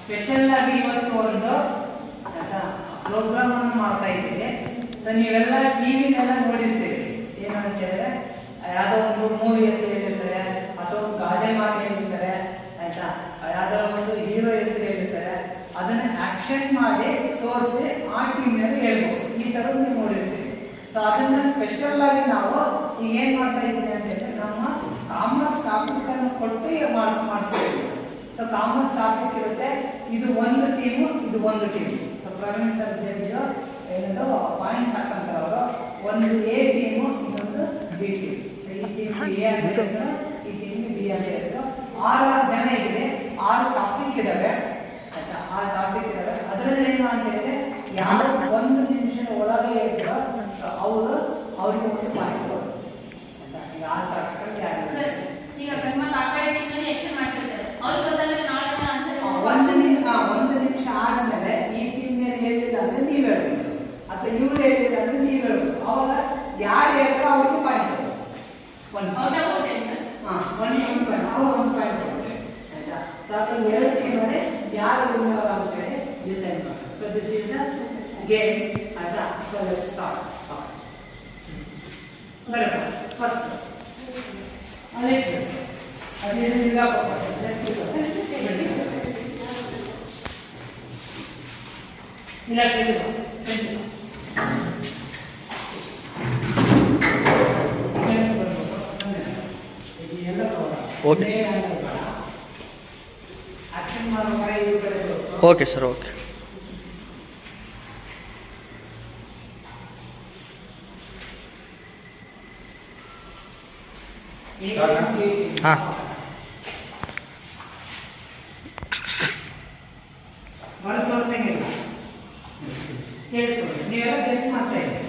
Special ಆಗಿ ಇವತ್ತು ಒಂದು ಪ್ರೋಗ್ರಾಮ್ ಅನ್ನು ಮಾಡ್ತಾ ಇದ್ದೀವಿ. ಸೊ ನೀವೆಲ್ಲ ಟಿವಿನೆಲ್ಲ ನೋಡಿರ್ತೀರಿ. ಏನಂತ ಹೇಳಿದ್ರೆ ಯಾವುದೋ ಒಂದು ಮೂವಿ ಹೆಸರು ಹೇಳಿರ್ತಾರೆ ಅಥವಾ ಒಂದು ಗಾದೆ ಮಾತು ಹೇಳಿರ್ತಾರೆ ಆಯ್ತಾ, ಯಾವ್ದೋ ಒಂದು ಹೀರೋ ಹೆಸರು ಹೇಳಿರ್ತಾರೆ, ಅದನ್ನ ಆಕ್ಷನ್ ಮಾಡಿ ತೋರಿಸಿ ಆ ಟಿವಿನಲ್ಲಿ ಹೇಳ್ಬೋದು. ಈ ತರ ನೀವು ನೋಡಿರ್ತೀರಿ. ಸೊ ಅದನ್ನ ಸ್ಪೆಷಲ್ ಆಗಿ ನಾವು ಈಗ ಏನ್ ಮಾಡ್ತಾ ಇದ್ದೀವಿ ಅಂತ ಹೇಳಿದ್ರೆ ನಮ್ಮ ಕಾಮರ್ಸ್ ಟಾಪಿಕ್ ಅನ್ನು ಕೊಟ್ಟು ಮಾಡಿಸ್ತೀವಿ. ಸೊ ಕಾಮರ್ಸ್ ಟಾಪಿಕ್ ಇರುತ್ತೆ. ಇದು ಒಂದು ಟೀಮು, ಇದು ಒಂದು ಟೀಮ್. ಸೊ ಪ್ರವೀಣ್ ಸರ್ ಹೇಳಿದ್ರು ಏನದು ಪಾಯಿಂಟ್ಸ್ ಹಾಕಂತಾರೆ ಅವರು. ಒಂದು ಎ ಟೀಮು, ಇನ್ನೊಂದು ಬಿ ಟೀಮ್. ಈ ಟೀಮ್ ಎ ಅಂತ ಹೆಸರು, ಈ ಟೀಮ್ ಬಿ ಅಂತ ಹೆಸರು. 6 ಜನ ಇದ್ರೆ 6 ಟಾಪಿಕ್ ಇದಾವೆ ಆಯ್ತಾ. 6 ಟಾಪಿಕ್ ಇದಾವೆ. ಅದರಲ್ಲಿ ಏನು ಅಂತ ಹೇಳಿದ್ರೆ ಯಾರು 1 ನಿಮಿಷದ ಒಳಗೆ ಇರ್ತಾರೋ ಅವರು ಅವ್ರಿಗೆ ಒಂದು ಪಾಯಿಂಟ್ ಕೊಡೋದು ಆಯ್ತಾ. ಈಗ 6 ಟಾಪಿಕ್ ಯಾರು ಈಗ ಗಮ್ಮತ್ ಆ ಕಡೆ ಟೀಮಲ್ಲಿ ಆಕ್ಷನ್ ಮಾಡ್ತಿರ್ತಾರೆ. ಅವ್ರು ಗೊತ್ತಾದ್ರೆ ನಾಳೆ ಆನ್ಸರ್ 1 ನಿಮಿಷ ಆದ್ಮೇಲೆ ಈ ಟೀಮ್ ಹೇಳಿಲ್ಲ ಅಂದ್ರೆ ನೀವ್ ಹೇಳ್ಬೋದು, ಅಥವಾ ಇವ್ರು ಹೇಳಿಲ್ಲ ಅಂದ್ರೆ ನೀವ್ ಹೇಳ್ಬೋದು. ಅವಾಗ ಯಾರು ಹೇಳ್ತಾರೋ ಅವ್ರಿಗೆ ಪಾಯಿಂಟ್ ಕೊಡೋದು. ಒಂದು ಪಾಯಿಂಟ್ ಆಯ್ತಾ. ಸೊ ಅದು 2 ಟೀಮ್ ಅಲ್ಲಿ ಯಾರು ವಿನ್ನರ್ ಅಂತ ಹೇಳಿ ಡಿಸೈಡ್ ಮಾಡಿ. So this is the game ಆಯ್ತಾ. So let's start. First Alex ಅದಿಲ್ಲ ಲೆಟ್ಸ್ ಗೋ. ಇಲ್ಲ ಓಕೆ ಓಕೆ ಸರ್ ಓಕೆ. ಹಾಂ ಹೊರಗೆ ತೋರಿಸಂಗಿಲ್ಲ, ಕೇಳಿಸ್ಕೊಳ್ಳಿ. ನೀವೆಲ್ಲ ಗೆಸ್ ಮಾಡ್ತಾ ಇದ್ದೀರಿ.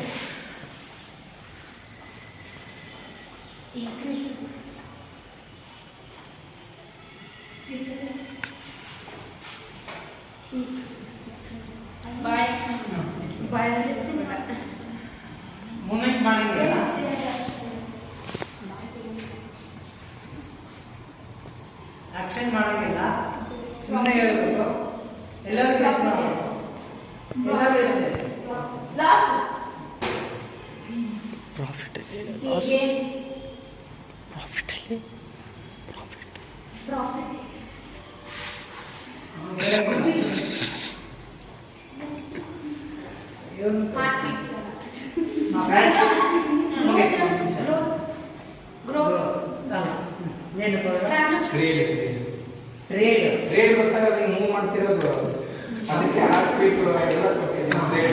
ಮೂಮೆಂಟ್ ಮಾಡಂಗಿಲ್ಲ, ಆಕ್ಷನ್ ಮಾಡಂಗಿಲ್ಲ, ಸುಮ್ಮನೆ ಹೇಳ್ಬೇಕು. ಎಲ್ಲರೂ ಗೆಸ್ ಮಾಡಬೇಕು. ಪ್ರಾಫಿಟ್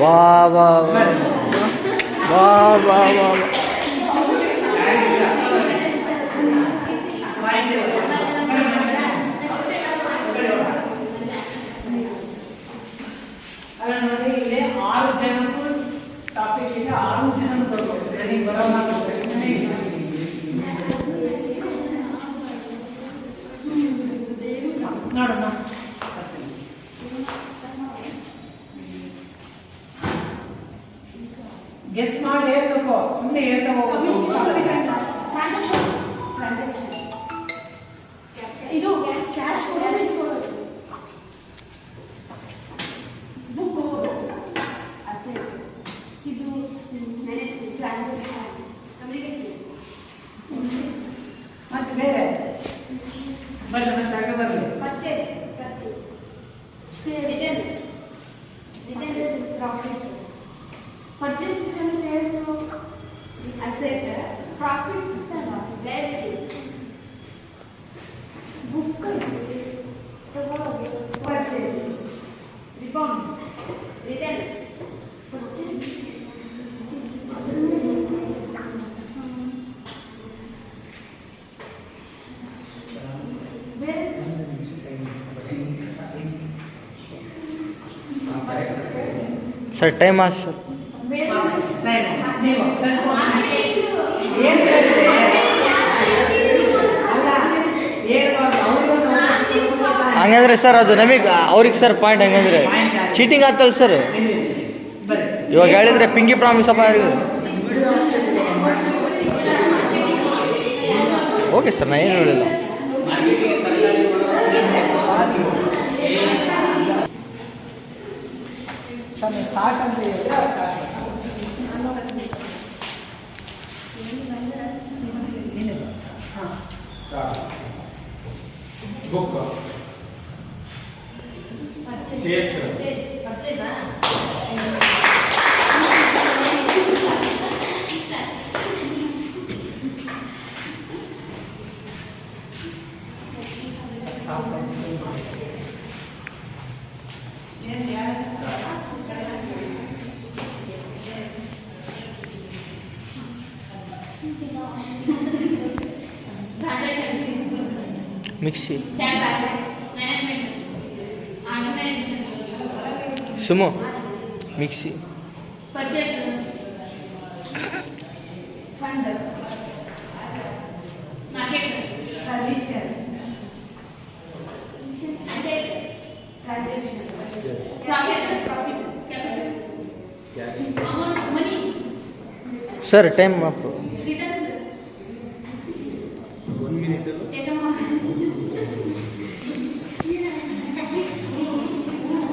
ವಾ ವಾ ವಾ ವಾ ವಾ ವಾ. ನೋಡಿ ಇಲ್ಲಿ 6 ಜನಕ್ಕೂ ಟಾಪಿಕ್ ಇದೆ. 6 ಜನ ಬರ್ಬೋದು. ನನಗೆ ಬರೋಣ ನೋಡೋಣ. ಗೆಸ್ ಮಾಡಿ ಹೇಳ್ಬೇಕು, ಸುಮ್ಮನೆ ಹೇಳ್ತಾ ಹೋಗ್ಬೇಕು. ಇದು ಕ್ಯಾಶ್ ಬುಕ್ ಇದು ಮತ್ತೆ ಬೇರೆ ಬರ್ಲಿ, ಮತ್ತೆ ಆಗ ಬರ್ಲಿ. Purchase and sales of asset, profit, liabilities. Book, purchase, reforms, return, purchase. Sir time as sir. ಹಂಗಂದ್ರೆ ಸರ್ ಅದು ನಮಗೆ ಅವ್ರಿಗೆ ಸರ್ ಪಾಯಿಂಟ್. ಹಂಗಂದ್ರೆ ಚೀಟಿಂಗ್ ಆಗ್ತಲ್ಲ ಸರ್. ಇವಾಗ ಹೇಳಿದ್ರೆ ಪಿಂಗಿ ಪ್ರಾಮಿಸ್ ಅಪ್ಪ ಯಾರಿಗೂ. ಓಕೆ ಸರ್, ನಾ ಏನು ಹೇಳಿಲ್ಲ. ನೀವು ಸ್ಟಾರ್ಟ್ ಅಂತ ಹೇಳಿದ್ರೆ ಸ್ಟಾರ್ಟ್ ಹಾಂ book sales mixie sumo mixie purchase fund market furniture transaction profit capital amount money sir time up returns 1 minute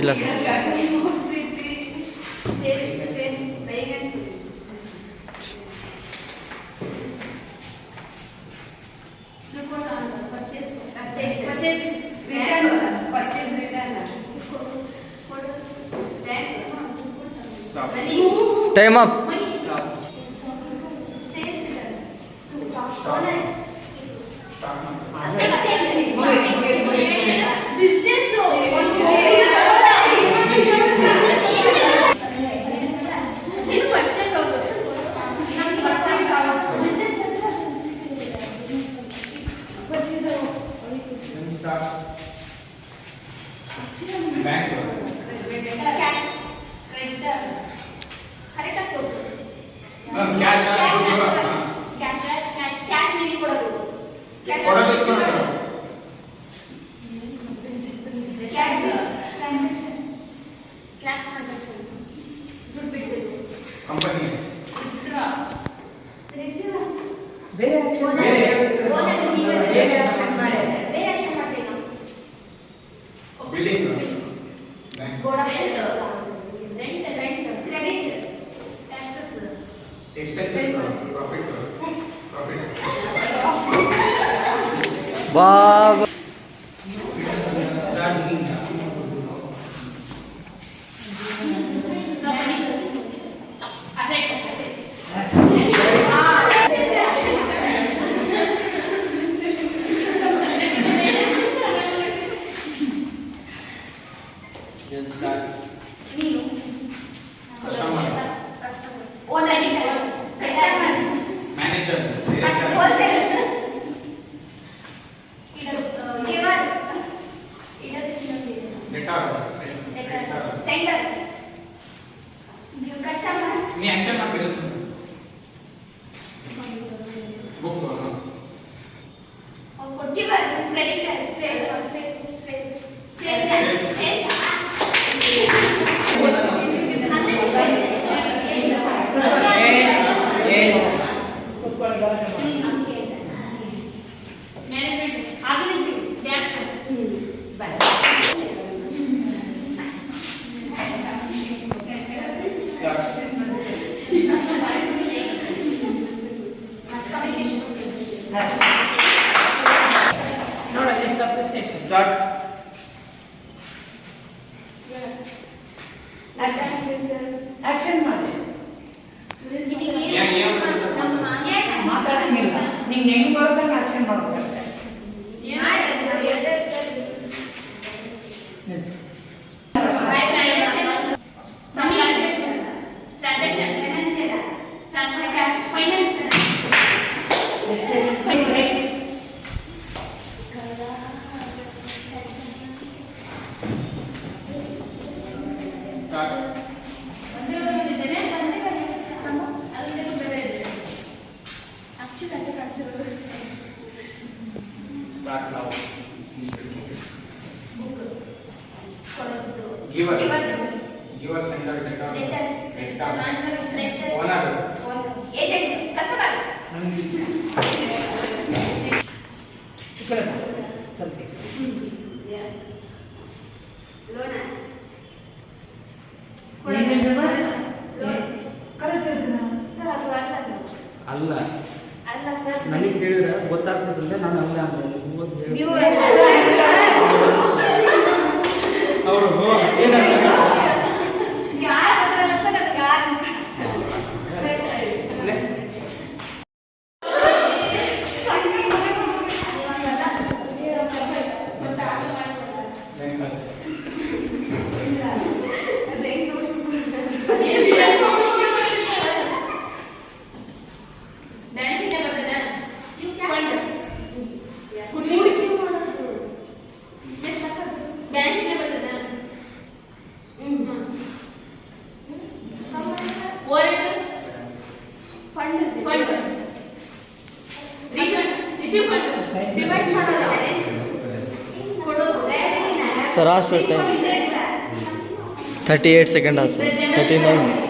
ಇಲ್ಲ ಟೈಮ್ ಅಪ್ ಬ್ಯಾಂಕ್ ಕಂಪನಿ ಬೇರೆ action building bank expenses profit ಬಾಬಾ ಮ್ಯಾನೇಜರ್ ನೀ action ಮಾಡ್ಬೇಕು book management organising bank ನೋಡ ಎಷ್ಟು appreciation start action ಮಾಡಿ ಮಾತಾಡಂಗಿಲ್ಲ ನಿಂಗೆ ಹೆಂಗ್ ಬರುತ್ತಂಗೆ ಆಕ್ಷನ್ ಮಾಡ್ಬೇಕಷ್ಟೇ ಸ್ಟಾರ್ಟ್ ನಾವು Giver. Giver sender debtor Letter. Debtor owner Agent. Customer. ಈ ಕಡೆ ಬಾ, ಸ್ವಲ್ಪ Loaner. ನೀನೇ ಅಲ್ಲ ಅಲ್ಲ ಸರ್ ನನಗೆ ಕೇಳಿದ್ರೆ ಗೊತ್ತಾಗ್ತದಂದ್ರೆ ನಾನು ಅಲ್ಲ ಅಂದ್ರೆ ನೀವು ಅವರು ಏನಂತ ಯಾರು ಸರ್ ಅದು ಯಾರು ಅಂತ ಕಾಣಿಸ್ತಾರೆ. ಸರ್ ಆ ಸರ್ ಟೈಮ್ 38 ಸೆಕೆಂಡ್ ಆಯ್ತು ಸರ್ 39.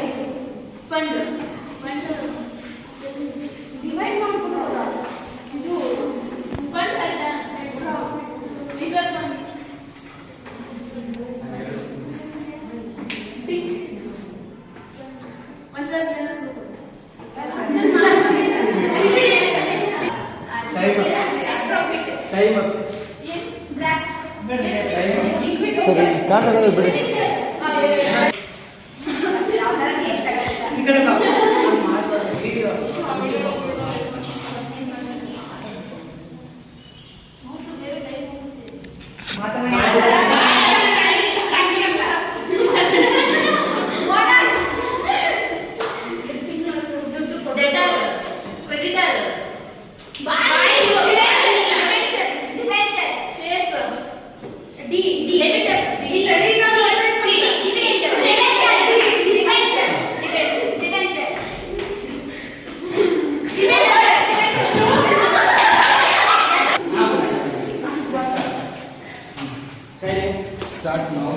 ಟೈಮ್ ಸರ್ ಕಾಂಟ್ರಾಕ್ಟ್ ಬಿಡಿ. ಈ ಕಡೆ ಬಾ. ವಿಡಿಯೋ. ಸ್ಟಾರ್ಟ್ ನಾವು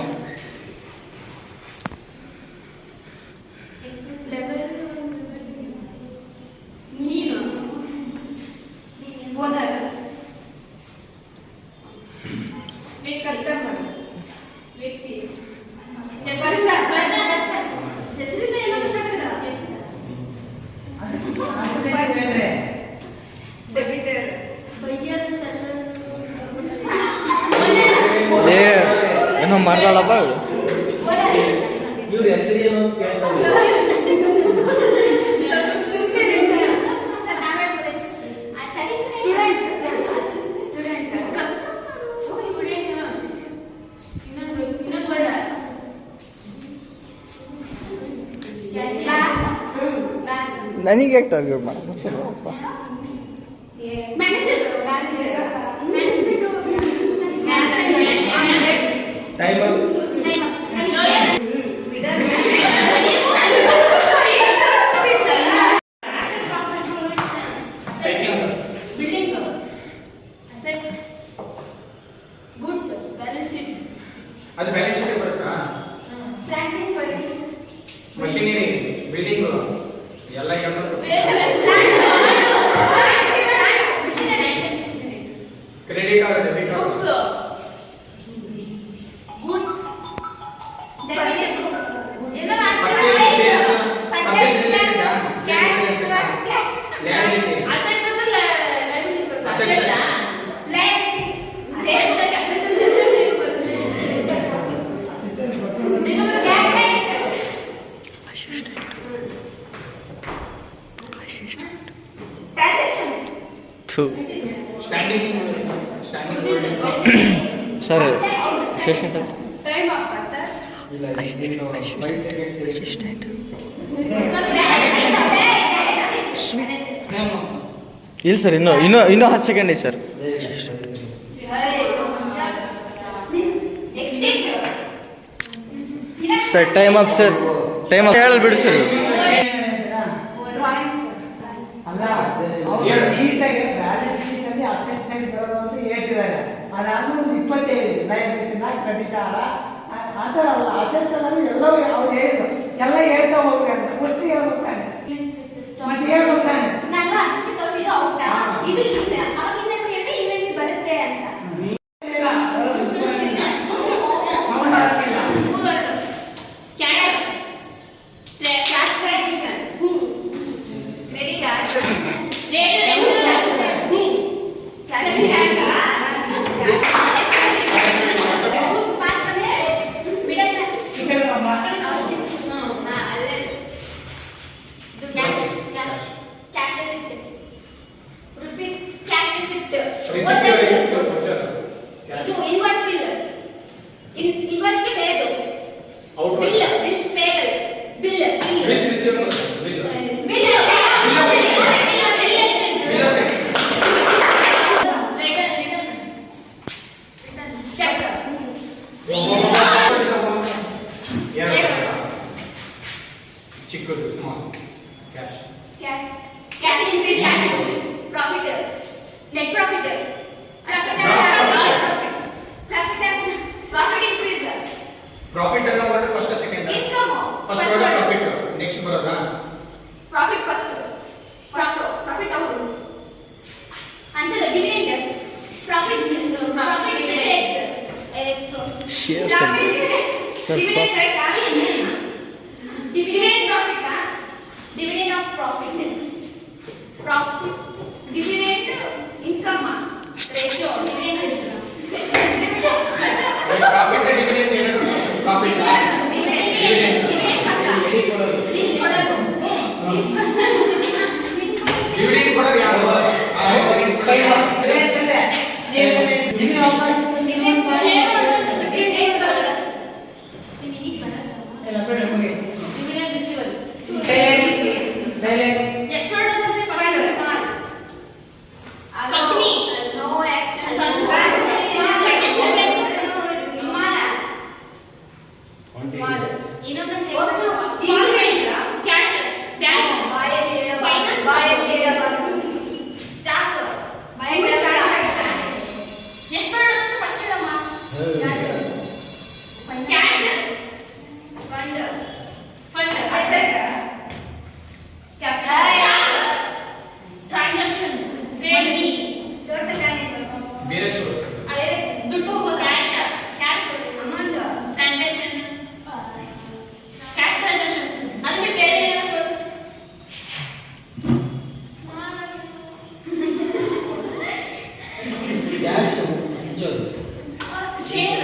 ಏನೋ ಮಾಡ್ದಾಳಪ್ಪ ಇವ್ರ ಹೆಸರು ಏನು ಅಂತ ಕೇಳ್ತಾರೆ. ನನಗೆ ಯಾಕೆ ಟಾರ್ಗೆಟ್ ಮಾಡಪ್ಪ. ಟೈಮ್ ಅದು ಬ್ಯಾಲೆನ್ಸ್ ಶೀಟ್ ಬರುತ್ತಾ? ಮಷಿನರಿ ಬಿಲ್ಡಿಂಗ್ ಎಲ್ಲ credit or debit standing sir assistant ಇಲ್ಲ ಇನ್ನು 5 ಸೆಕೆಂಡ್ಸ್ ಇಲ್ಲ ಸರ್ ಇನ್ನೂ 10 ಸೆಕೆಂಡ್ ಇದೆ sir. Sir time up sir time up ಹೇಳಲ್ ಬಿಡಿ ಸರ್. ಅಲ್ಲ ಅವ್ರು ನೀಟಾಗಿ ಬ್ಯಾಲೆನ್ಸ್ ಶೀಟ್ ಅಲ್ಲಿ ಅಸೆಟ್ ಸೈಡ್ ಬರೋದು ಅಂತ ಹೇಳ್ತಿದ್ದಾರೆ. ಅದಾದ್ಮೇಲೆ 25 ಲಯಬಿಲಿಟಿನ ಕ್ರೆಡಿಟ್ ಆ ಥರ ಅಲ್ಲ ಅಸೆಟ್ ಅಲ್ಲಿ ಎಲ್ಲವೂ ಅವ್ರು ಹೇಳಿದ್ರು ಎಲ್ಲ ಹೇಳ್ತಾ ಹೋಗ್ರಿ ಅಂತ ಫಸ್ಟ್ ಹೇಳ್ಬೇಕಾನೆ ಮತ್ತೆ ಹೇಳ್ಬೇಕಾನೆ ನಾನು ಅದಕ್ಕೆ ಸ್ವಲ್ಪ ಇದು ಔಟ್ ಇದು ಇಲ್ಲ ಅವಾಗಿಂದ ಹೇಳಿದ್ರೆ ಇವೆಂಟ್ ಬರುತ್ತೆ ಅಂತ ಸೌಂಡ್ ಹಾಕಿಲ್ಲ. ಕ್ಯಾಶ್ ಕ್ಯಾಶ್ ಕ್ರೆಡಿಟ್ ಪ್ರಾಫಿಟ್ ಅನ್ನೋ word first second income first word profit next ಬರೋದಾ ಪ್ರಾಫಿಟ್ ಫಸ್ಟ್ ಪ್ರಾಫಿಟ್ ಹೌದು answer dividend profit Share, sir. Sir, dividend dividend profit dividend of profit dividend income ratio dividend ratio profit dividend ಏನು profit dividend ಕೊಡೋದು ಯಾರು dividend receival ಎಷ್ಟು ಹೊಡೆದಂತೆ company no action cash bank ಎಷ್ಟು ಹೊಡೆದಂತೆ first ಹೇಳಮ್ಮ cash fund transaction trade ಬೇರೆ ದುಡ್ಡು ಕ್ಯಾಶ್ ಟ್ರಾನ್ಸಾಕ್ಷನ್ ಕ್ಯಾಶ್ ಟ್ರಾನ್ಸಾಕ್ಷನ್ ಅದಕ್ಕೆ ಬೇರೆ ಏನಾದ್ರು share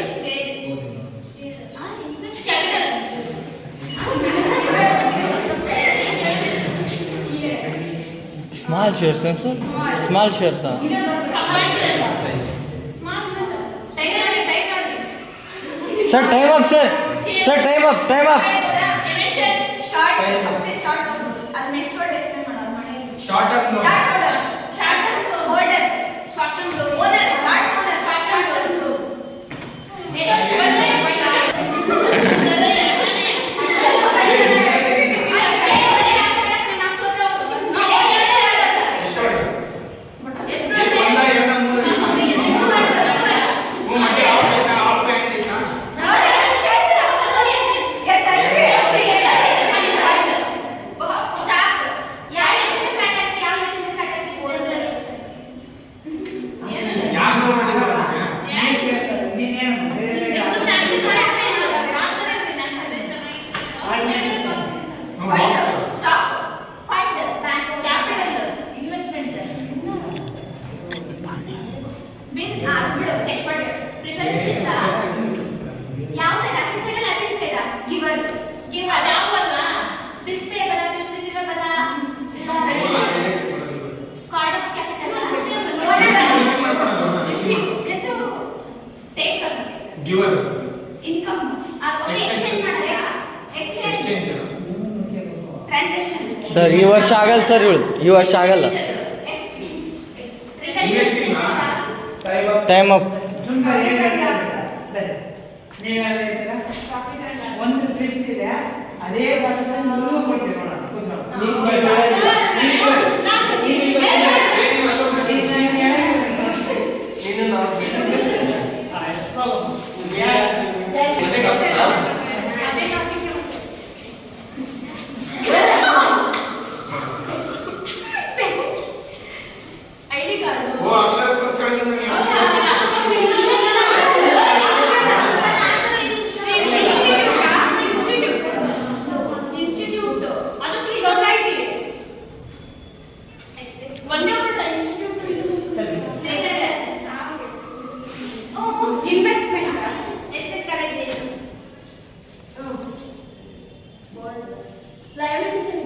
capital Small shares, sir. Small shares, sir. Commercial small Sir, time up, sir. Sir, time up, time up. Short term ಗಿವರ್ income exchange ಮಾಡಿದ್ರೆ exchange transaction Sir, ಈ ವರ್ಷ ಆಗಲ್ಲ sir ಇವಳು. ಈ ವರ್ಷ ಆಗಲ್ಲ. Time up. ಒಂದು ಪೀಸ್ ಇದೆ ಅದೇ ಭಾಷೆದಲ್ಲಿ ನೀವು ಕೊಡ್ತೀವಿ ನೋಡೋಣ ಓ ಅಕ್ಷರ ತೋರಿಸ್ಕೊಳ್ಳೋದು ನನಗೆ ಇನ್ಸ್ಟಿಟ್ಯೂಟ್ ಅದು ಸೊಸೈಟಿ ಒಂದೇ ವರ್ಡ್ ಇನ್ಸ್ಟಿಟ್ಯೂಟ್ ಇನ್ವೆಸ್ಟ್ಮೆಂಟ್ ಲಯಬಿಲಿಟೀಸ್